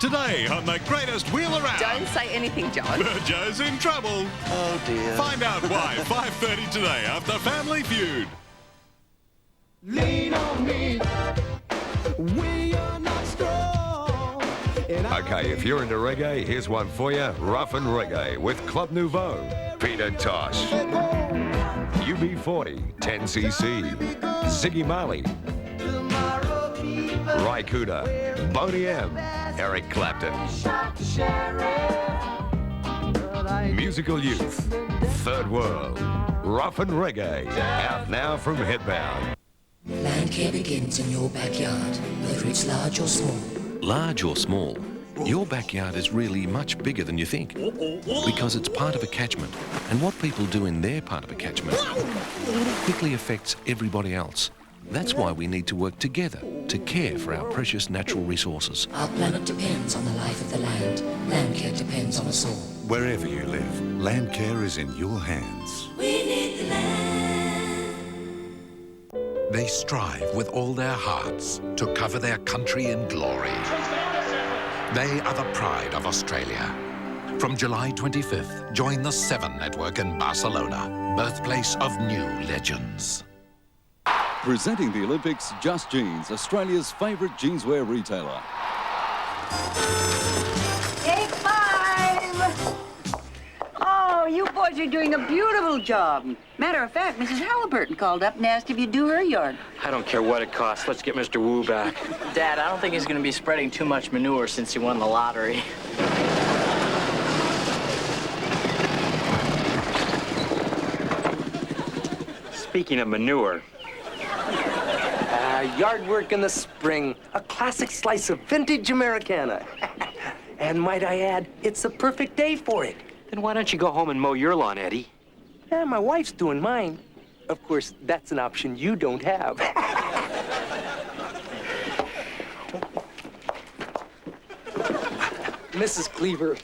Today on the greatest wheel around. Don't say anything, John. Joe's in trouble. Oh, dear. Find out why 5:30 today after Family Feud. Lean on me. We are not strong. Okay, if you're into reggae, here's one for you. Rough and Reggae with Club Nouveau, Peter Tosh, UB40, 10cc, Ziggy Marley, Ry Cooder, Boney M, Eric Clapton, Musical Youth, Third World, Rough and Reggae, out now from Headbound. Land care begins in your backyard, whether it's large or small. Large or small, your backyard is really much bigger than you think because it's part of a catchment, and what people do in their part of a catchment quickly affects everybody else. That's why we need to work together to care for our precious natural resources. Our planet depends on the life of the land. Land care depends on us all. Wherever you live, land care is in your hands. We need the land. They strive with all their hearts to cover their country in glory. They are the pride of Australia. From July 25th, join the 7 Network in Barcelona, birthplace of new legends. Presenting the Olympics, Just Jeans, Australia's favourite jeanswear retailer. Take 5! Oh, you boys are doing a beautiful job. Matter of fact, Mrs. Halliburton called up and asked if you'd do her yard. I don't care what it costs. Let's get Mr. Wu back. Dad, I don't think he's going to be spreading too much manure since he won the lottery. Speaking of manure, Yard work in the spring. A classic slice of vintage Americana. And might I add, it's the perfect day for it. then why don't you go home and mow your lawn, Eddie? Yeah, my wife's doing mine. Of course, that's an option you don't have. Mrs. Cleaver,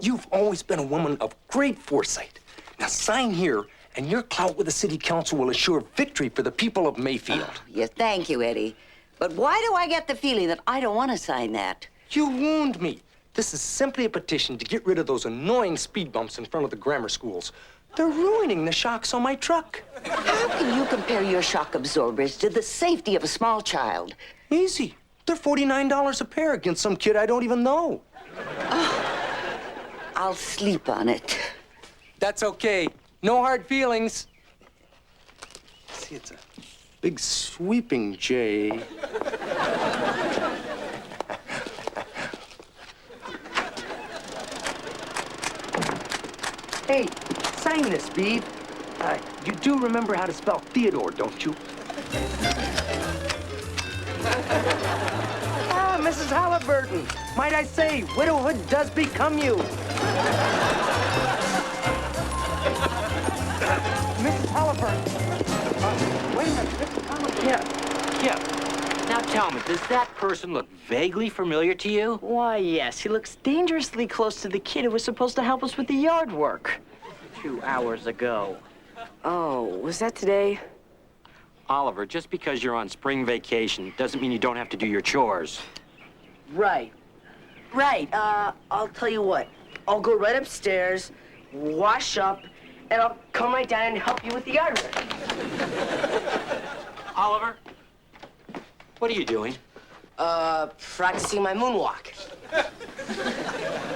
you've always been a woman of great foresight. Now sign here, and your clout with the city council will assure victory for the people of Mayfield. Oh, yes, thank you, Eddie. But why do I get the feeling that I don't want to sign that? You wound me. This is simply a petition to get rid of those annoying speed bumps in front of the grammar schools. They're ruining the shocks on my truck. How can you compare your shock absorbers to the safety of a small child? Easy. They're $49 a pair against some kid I don't even know. Oh, I'll sleep on it. That's okay. No hard feelings. See, it's a big sweeping J. Hey, sign this, Beaver. You do remember how to spell Theodore, don't you? Ah, Mrs. Halliburton. Might I say, widowhood does become you. Mrs. Halliburton. Wait a minute, Mr. Thomas. Yeah. Now tell me, does that person look vaguely familiar to you? Why, yes. He looks dangerously close to the kid who was supposed to help us with the yard work 2 hours ago. Oh, was that today? Oliver, just because you're on spring vacation doesn't mean you don't have to do your chores. Right. I'll tell you what. I'll go right upstairs, wash up, and I'll come right down and help you with the yard work. Oliver, what are you doing? Practicing my moonwalk.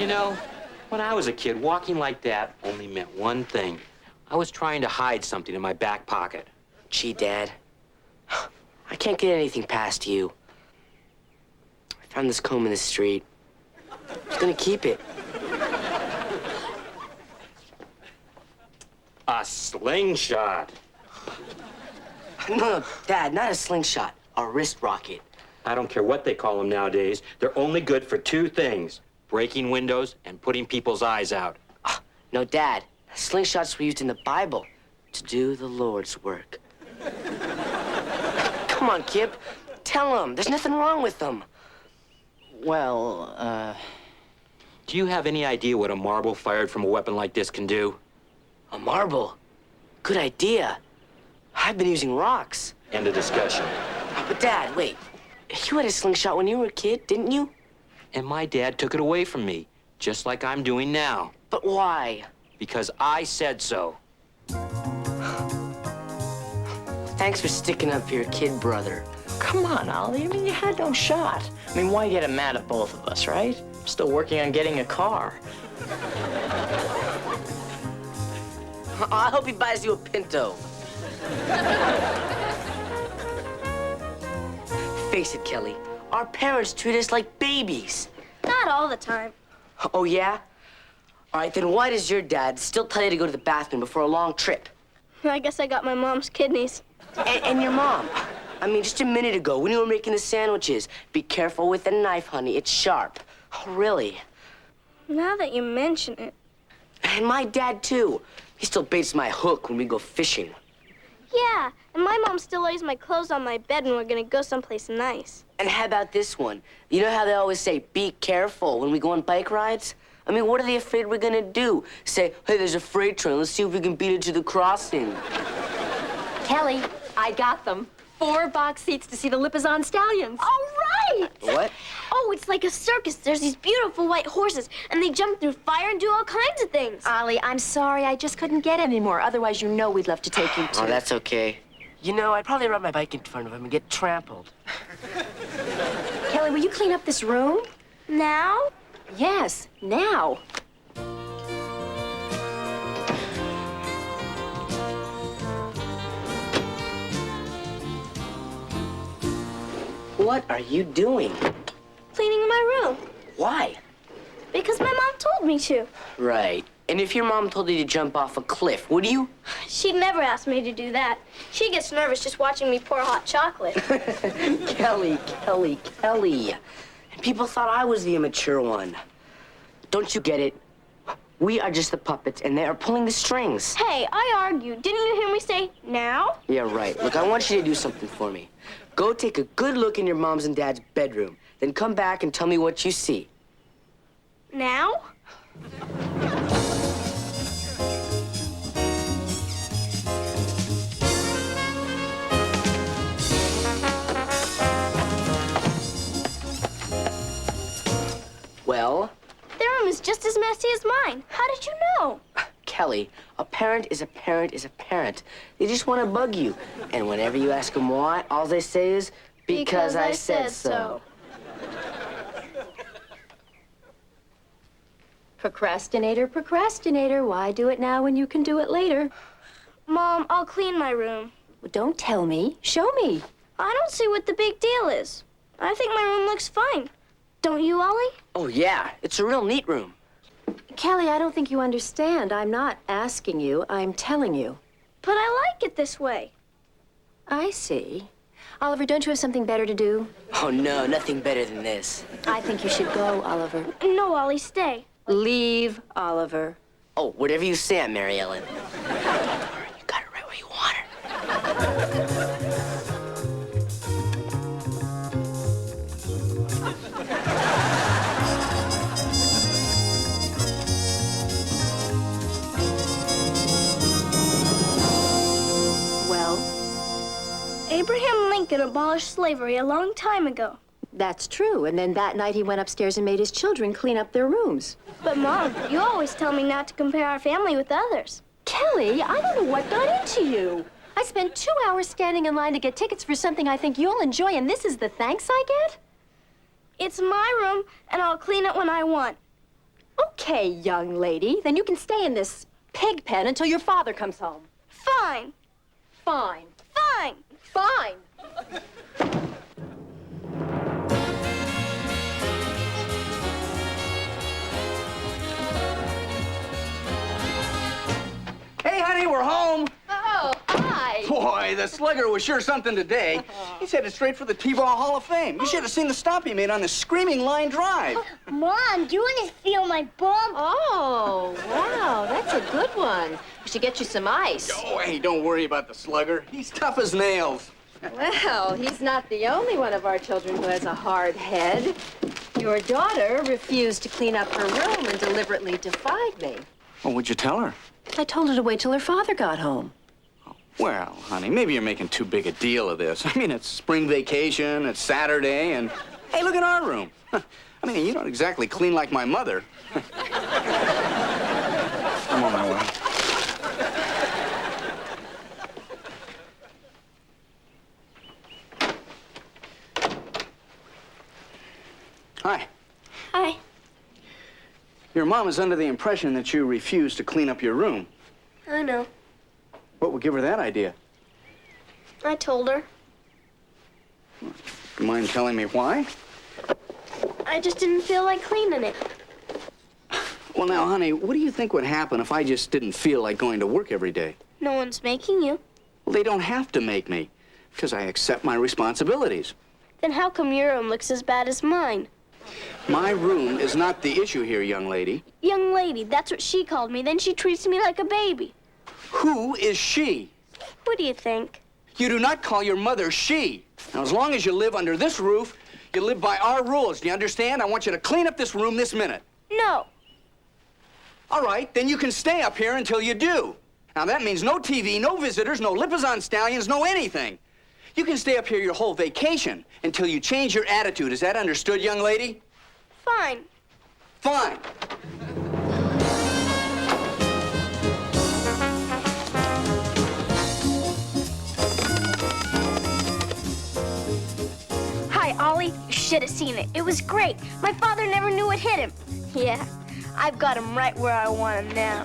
You know, when I was a kid, walking like that only meant one thing. I was trying to hide something in my back pocket. Gee, Dad, I can't get anything past you. I found this comb in the street. I was gonna keep it. A slingshot. No, Dad, not a slingshot. A wrist rocket. I don't care what they call them nowadays. They're only good for 2 things. Breaking windows and putting people's eyes out. No, Dad. Slingshots were used in the Bible to do the Lord's work. Come on, Kip. Tell him. There's nothing wrong with them. Well, Do you have any idea what a marble fired from a weapon like this can do? A marble? Good idea. I've been using rocks. End of discussion. But, Dad, wait. You had a slingshot when you were a kid, didn't you? and my dad took it away from me, just like I'm doing now. But why? Because I said so. Thanks for sticking up for your kid brother. Come on, Ollie. I mean, you had no shot. I mean, why get mad at both of us, right? I'm still working on getting a car. I hope he buys you a Pinto. Face it, Kelly. Our parents treat us like babies. Not all the time. Oh, yeah? All right, then why does your dad still tell you to go to the bathroom before a long trip? I guess I got my mom's kidneys. And your mom. I mean, just a minute ago, when you were making the sandwiches, be careful with the knife, honey. It's sharp. Oh, really? Now that you mention it. And my dad, too. He still baits my hook when we go fishing. Yeah, and my mom still lays my clothes on my bed when we're gonna go someplace nice. And how about this one? You know how they always say, be careful when we go on bike rides? I mean, what are they afraid we're gonna do? Say, hey, there's a freight train. Let's see if we can beat it to the crossing. Kelly, I got them. 4 box seats to see the Lipizzan stallions. All right! What? Oh, it's like a circus. There's these beautiful white horses, and they jump through fire and do all kinds of things. Ollie, I'm sorry. I just couldn't get any more. Otherwise, you know we'd love to take you to. Oh, that's okay. You know, I'd probably ride my bike in front of him and get trampled. Kelly, will you clean up this room? Now? Yes, now. What are you doing? Cleaning my room. Why? Because my mom told me to. Right. And if your mom told you to jump off a cliff, would you? She'd never ask me to do that. She gets nervous just watching me pour hot chocolate. Kelly. And people thought I was the immature one. Don't you get it? We are just the puppets, and they are pulling the strings. Hey, I argued. Didn't you hear me say, now? Yeah, right. Look, I want you to do something for me. Go take a good look in your mom's and dad's bedroom. Then come back and tell me what you see. Now? Well? Their room is just as messy as mine. How did you know? Kelly, a parent is a parent is a parent. They just want to bug you. And whenever you ask them why, all they say is, because I said so. Procrastinator, procrastinator. Why do it now when you can do it later? Mom, I'll clean my room. Well, don't tell me. Show me. I don't see what the big deal is. I think my room looks fine. Don't you, Ollie? Oh, yeah. It's a real neat room. Kelly, I don't think you understand. I'm not asking you. I'm telling you. But I like it this way. I see. Oliver, don't you have something better to do? Oh, no, nothing better than this. I think you should go, Oliver. No, Ollie, stay. Leave, Oliver. Oh, whatever you say, Aunt Mary Ellen. You got it right where you want her. Well? Abraham Lincoln abolished slavery a long time ago. That's true. And then that night he went upstairs and made his children clean up their rooms. But, Mom, you always tell me not to compare our family with others. Kelly, I don't know what got into you. I spent 2 hours standing in line to get tickets for something I think you'll enjoy, and this is the thanks I get? It's my room, and I'll clean it when I want. Okay, young lady. Then you can stay in this pig pen until your father comes home. Fine. Fine. Fine. Fine. Hey, honey, we're home. Oh, hi. Boy, the slugger was sure something today. He's headed straight for the T-Ball Hall of Fame. You should have seen the stop he made on the screaming line drive. Mom, do you want to feel my bump? Oh, wow, that's a good one. We should get you some ice. Oh, hey, don't worry about the slugger. He's tough as nails. Well, he's not the only one of our children who has a hard head. Your daughter refused to clean up her room and deliberately defied me. Well, what'd you tell her? I told her to wait till her father got home. Well, honey, maybe you're making too big a deal of this. I mean, it's spring vacation, it's Saturday, and hey, look at our room. I Honey, you don't exactly clean like my mother. I'm on my way. Hi. Hi. Your mom is under the impression that you refuse to clean up your room. I know. What would give her that idea? I told her. You mind telling me why? I just didn't feel like cleaning it. Well, now, honey, what do you think would happen if I just didn't feel like going to work every day? No one's making you. Well, they don't have to make me, because I accept my responsibilities. Then how come your room looks as bad as mine? My room is not the issue here, young lady. Young lady, that's what she called me. Then she treats me like a baby. Who is she? What do you think? You do not call your mother she. Now, as long as you live under this roof, you live by our rules. Do you understand? I want you to clean up this room this minute. No. All right, then you can stay up here until you do. Now, that means no TV, no visitors, no Lipizzan stallions, no anything. You can stay up here your whole vacation until you change your attitude. Is that understood, young lady? Fine. Fine. Hi, Ollie. You should have seen it. It was great. My father never knew what hit him. Yeah, I've got him right where I want him now.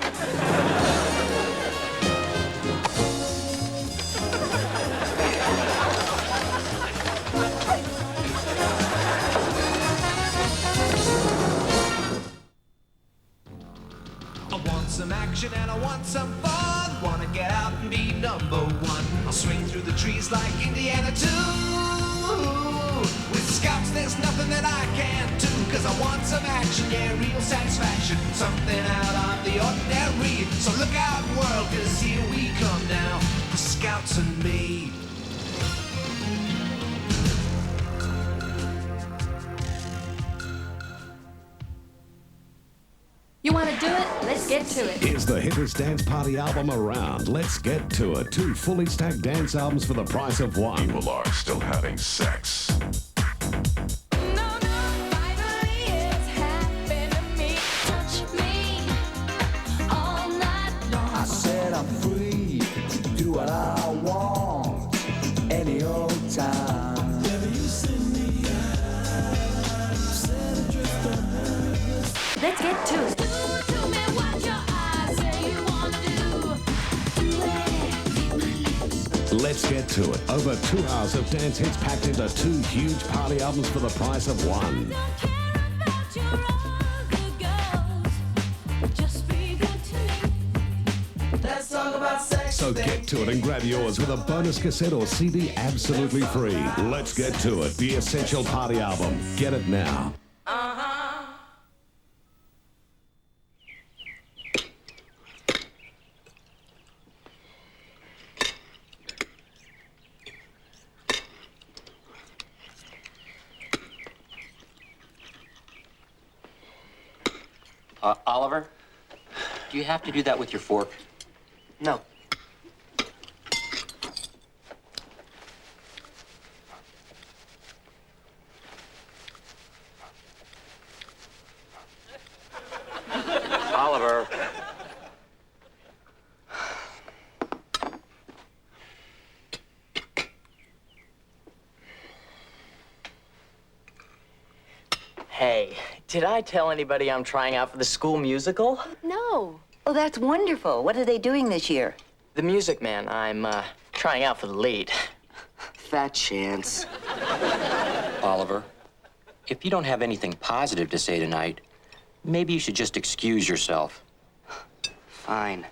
I want some action and I want some fun. Wanna get out and be number one. I'll swing through the trees like Indiana too. With scouts, there's nothing that I can't do. Cause I want some action, yeah, real satisfaction. Something out of the ordinary. So look out, world, cause here we come now. The scouts and me. You want to do it? Let's get to it. Is the hittest dance party album around? Let's get to it. 2 fully stacked dance albums for the price of one. People are still having sex. I said I'm free to do what I want any old time. Let's get to it. Let's get to it. Over 2 hours of dance hits packed into 2 huge party albums for the price of one. Let's talk about sex. So get to it and grab yours with a bonus cassette or CD absolutely free. Let's get to it. The Essential Party Album. Get it now. Oliver, do you have to do that with your fork? No. Oliver. Hey, did I tell anybody I'm trying out for the school musical? No. Oh, that's wonderful. What are they doing this year? The Music Man. I'm trying out for the lead. Fat chance. Oliver, if you don't have anything positive to say tonight, maybe you should just excuse yourself. Fine.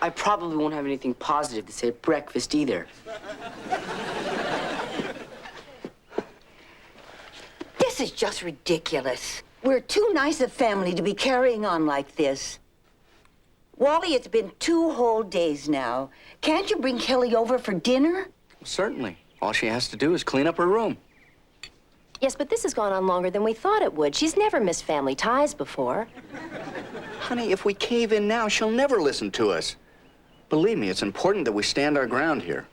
I probably won't have anything positive to say at breakfast either. This is just ridiculous. We're too nice a family to be carrying on like this. Wally, it's been 2 whole days now. Can't you bring Kelly over for dinner? Certainly. All she has to do is clean up her room. Yes, but this has gone on longer than we thought it would. She's never missed family ties before. Honey, if we cave in now, she'll never listen to us. Believe me, it's important that we stand our ground here.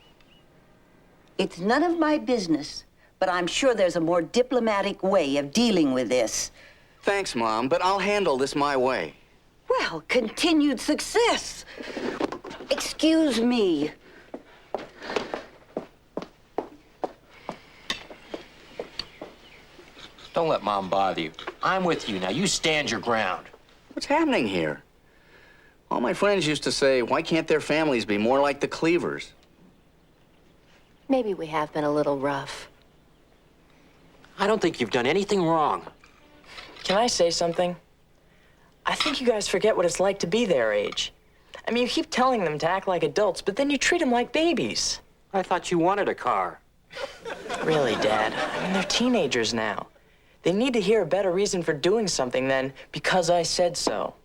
It's none of my business. but I'm sure there's a more diplomatic way of dealing with this. Thanks, Mom, but I'll handle this my way. Well, continued success. Excuse me. Don't let Mom bother you. I'm with you. Now, you stand your ground. What's happening here? All my friends used to say, why can't their families be more like the Cleavers? Maybe we have been a little rough. I don't think you've done anything wrong. Can I say something? I think you guys forget what it's like to be their age. I mean, you keep telling them to act like adults, but then you treat them like babies. I thought you wanted a car. Really, Dad? I mean, they're teenagers now. They need to hear a better reason for doing something than because I said so.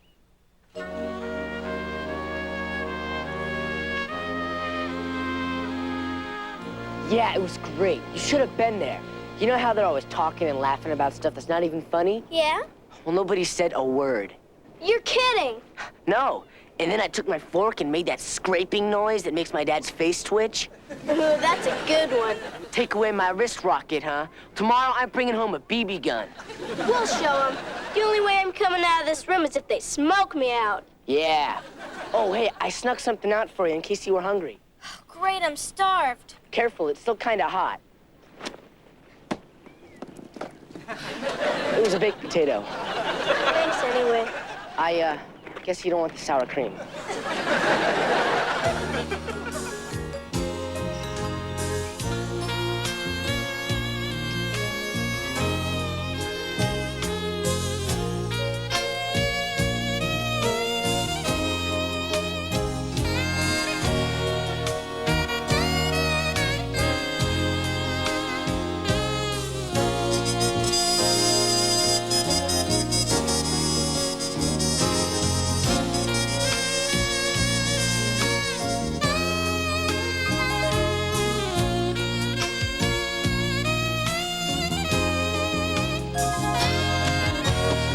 Yeah, it was great. You should have been there. You know how they're always talking and laughing about stuff that's not even funny? Yeah? Well, nobody said a word. You're kidding. No. And then I took my fork and made that scraping noise that makes my dad's face twitch. Ooh, that's a good one. Take away my wrist rocket, huh? Tomorrow I'm bringing home a BB gun. We'll show them. The only way I'm coming out of this room is if they smoke me out. Yeah. Oh, hey, I snuck something out for you in case you were hungry. Great, I'm starved. Careful, it's still kind of hot. It was a baked potato. Thanks anyway. I guess you don't want the sour cream.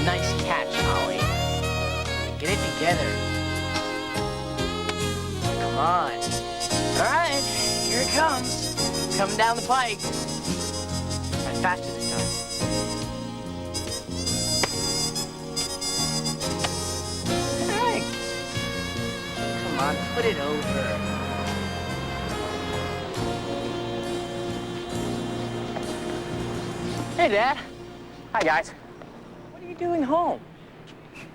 Nice catch, Ollie. Get it together. Come on. All right, here it comes. It's coming down the pike. Right, faster this time. All right. Come on, put it over. Hey, Dad. Hi, guys. What are you doing home?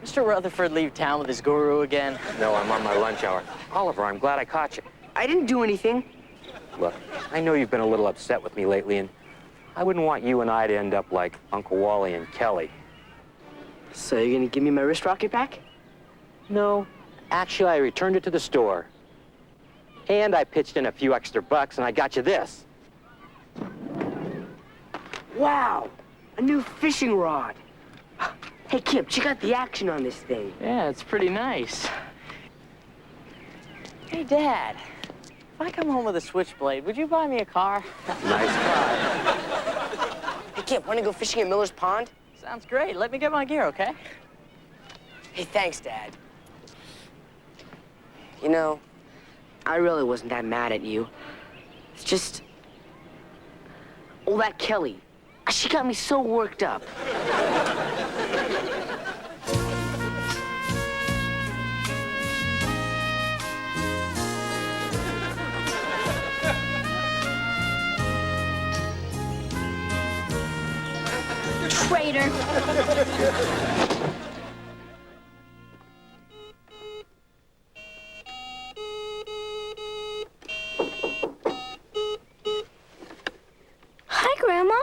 Mr. Rutherford leave town with his guru again? No, I'm on my lunch hour. Oliver, I'm glad I caught you. I didn't do anything. Look, I know you've been a little upset with me lately, and I wouldn't want you and I to end up like Uncle Wally and Kelly. So you're gonna give me my wrist rocket back? No. Actually, I returned it to the store. And I pitched in a few extra bucks, and I got you this. Wow, a new fishing rod. Hey, Kip, check out the action on this thing. Yeah, it's pretty nice. Hey, Dad, if I come home with a switchblade, would you buy me a car? Nice try. Hey, Kip, wanna go fishing at Miller's Pond? Sounds great. Let me get my gear, okay? Hey, thanks, Dad. You know, I really wasn't that mad at you. It's just... Oh, that Kelly. She got me so worked up. Traitor. Hi, Grandma.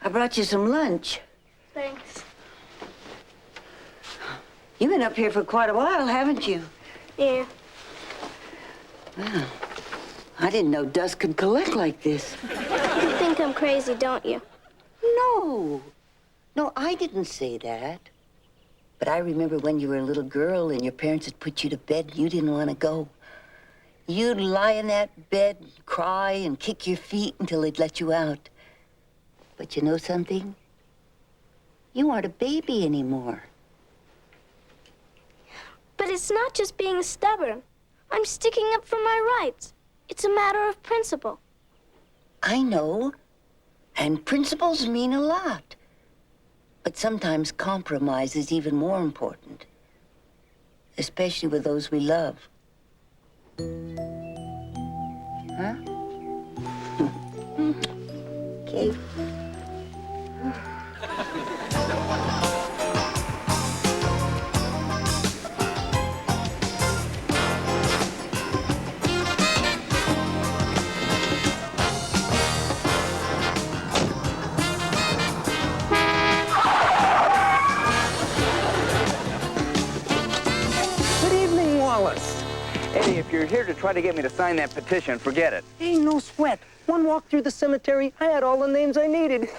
I brought you some lunch. Thanks. You've been up here for quite a while, haven't you? Yeah. Well, I didn't know dust could collect like this. You think I'm crazy, don't you? No. No, I didn't say that. But I remember when you were a little girl and your parents had put you to bed and you didn't want to go. You'd lie in that bed and cry and kick your feet until they'd let you out. But you know something? You aren't a baby anymore. But it's not just being stubborn. I'm sticking up for my rights. It's a matter of principle. I know. And principles mean a lot. But sometimes compromise is even more important. Especially with those we love. Huh? Okay. Good evening, Wallace. Eddie, if you're here to try to get me to sign that petition, forget it. Hey, no sweat. One walk through the cemetery, I had all the names I needed.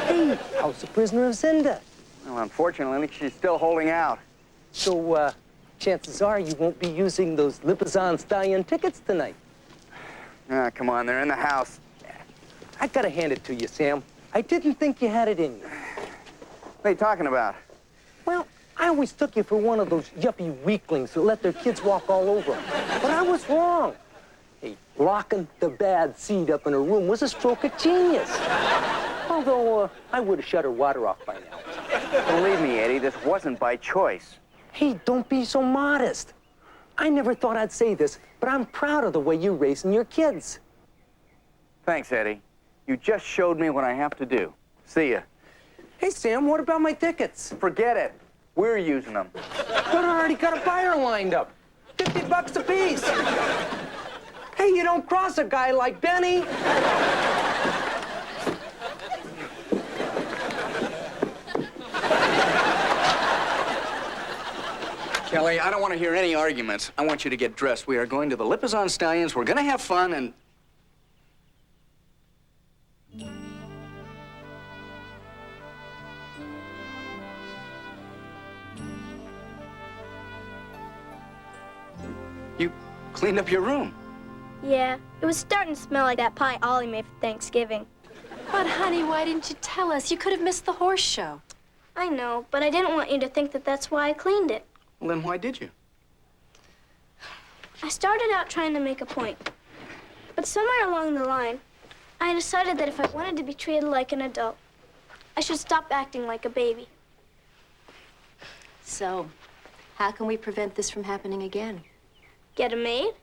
Hey, how's the prisoner of Zenda? Well, unfortunately, she's still holding out. So, chances are you won't be using those Lipizzan Stallion tickets tonight. Ah, come on, they're in the house. I gotta hand it to you, Sam. I didn't think you had it in you. What are you talking about? Well, I always took you for one of those yuppie weaklings that let their kids walk all over them. But I was wrong. Hey, locking the bad seed up in her room was a stroke of genius. Although, I would have shut her water off by now. Believe me, Eddie, this wasn't by choice. Hey, don't be so modest. I never thought I'd say this, but I'm proud of the way you're raising your kids. Thanks, Eddie. You just showed me what I have to do. See ya. Hey, Sam, what about my tickets? Forget it. We're using them. But I already got a buyer lined up. $50 a piece. Hey, you don't cross a guy like Benny. Kelly, I don't want to hear any arguments. I want you to get dressed. We are going to the Lipizzan Stallions. We're going to have fun and... You cleaned up your room. Yeah, it was starting to smell like that pie Ollie made for Thanksgiving. But, honey, why didn't you tell us? You could have missed the horse show. I know, but I didn't want you to think that that's why I cleaned it. Well, then why did you? I started out trying to make a point. But somewhere along the line, I decided that if I wanted to be treated like an adult, I should stop acting like a baby. So, how can we prevent this from happening again? Get a maid?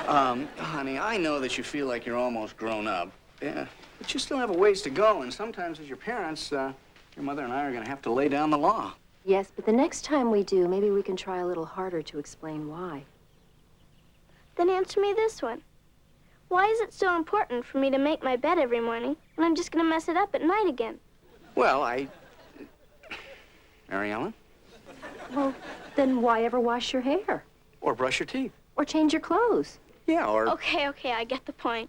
Honey, I know that you feel like you're almost grown up. Yeah, but you still have a ways to go, and sometimes as your parents, your mother and I are going to have to lay down the law. Yes, but the next time we do, maybe we can try a little harder to explain why. Then answer me this one. Why is it so important for me to make my bed every morning when I'm just going to mess it up at night again? Well, Mary Ellen? Well, then why ever wash your hair? Or brush your teeth. Or change your clothes? Yeah, or... Okay, I get the point.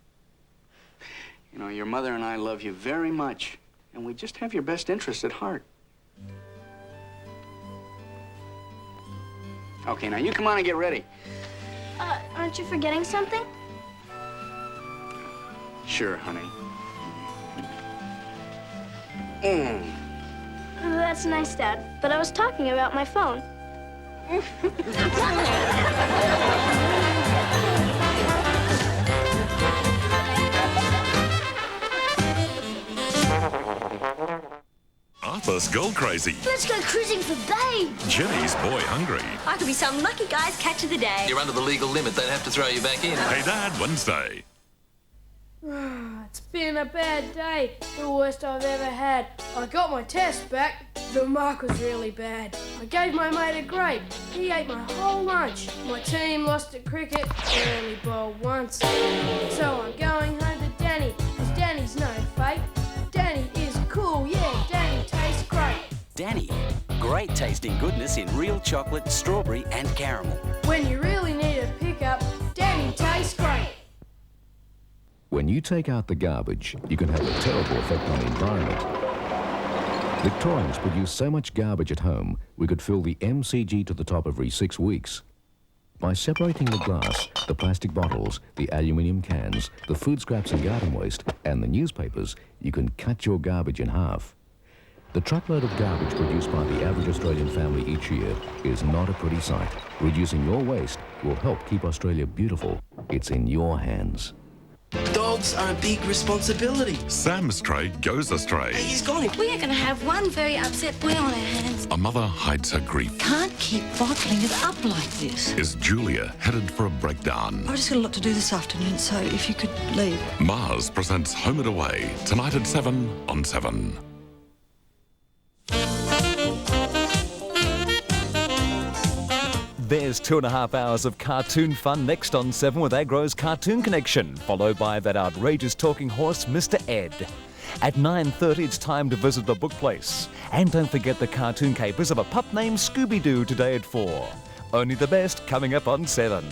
You know, your mother and I love you very much, and we just have your best interest at heart. Okay, now you come on and get ready. Aren't you forgetting something? Sure, honey. That's nice, Dad, but I was talking about my phone. Arthur's gold crazy. Let's go cruising for babe. Jenny's boy hungry. I could be some lucky guy's catch of the day. You're under the legal limit. They'd have to throw you back in. Hey Dad, Wednesday. It's been a bad day, the worst I've ever had. I got my test back. The mark was really bad. I gave my mate a grape. He ate my whole lunch. My team lost at cricket. I only bowled once. So I'm going home to Danny, because Danny's no fake. Danny is cool, yeah, Danny tastes great. Danny, great tasting goodness in real chocolate, strawberry and caramel. When you really need a pickup, Danny tastes great. When you take out the garbage, you can have a terrible effect on the environment. Victorians produce so much garbage at home, we could fill the MCG to the top every 6 weeks. By separating the glass, the plastic bottles, the aluminium cans, the food scraps and garden waste, and the newspapers, you can cut your garbage in half. The truckload of garbage produced by the average Australian family each year is not a pretty sight. Reducing your waste will help keep Australia beautiful. it's in your hands. Dogs are a big responsibility. Sam's tray goes astray. He's gone. We are going to have one very upset boy on our hands. A mother hides her grief. Can't keep bottling it up like this. Is Julia headed for a breakdown? I've just got a lot to do this afternoon, so if you could leave. Mars presents Home and Away, tonight at 7 on 7. There's 2.5 hours of cartoon fun next on 7 with Agro's Cartoon Connection, followed by that outrageous talking horse, Mr. Ed. At 9:30, it's time to visit the book place. And don't forget the cartoon capers of a pup named Scooby-Doo today at 4. Only the best coming up on 7.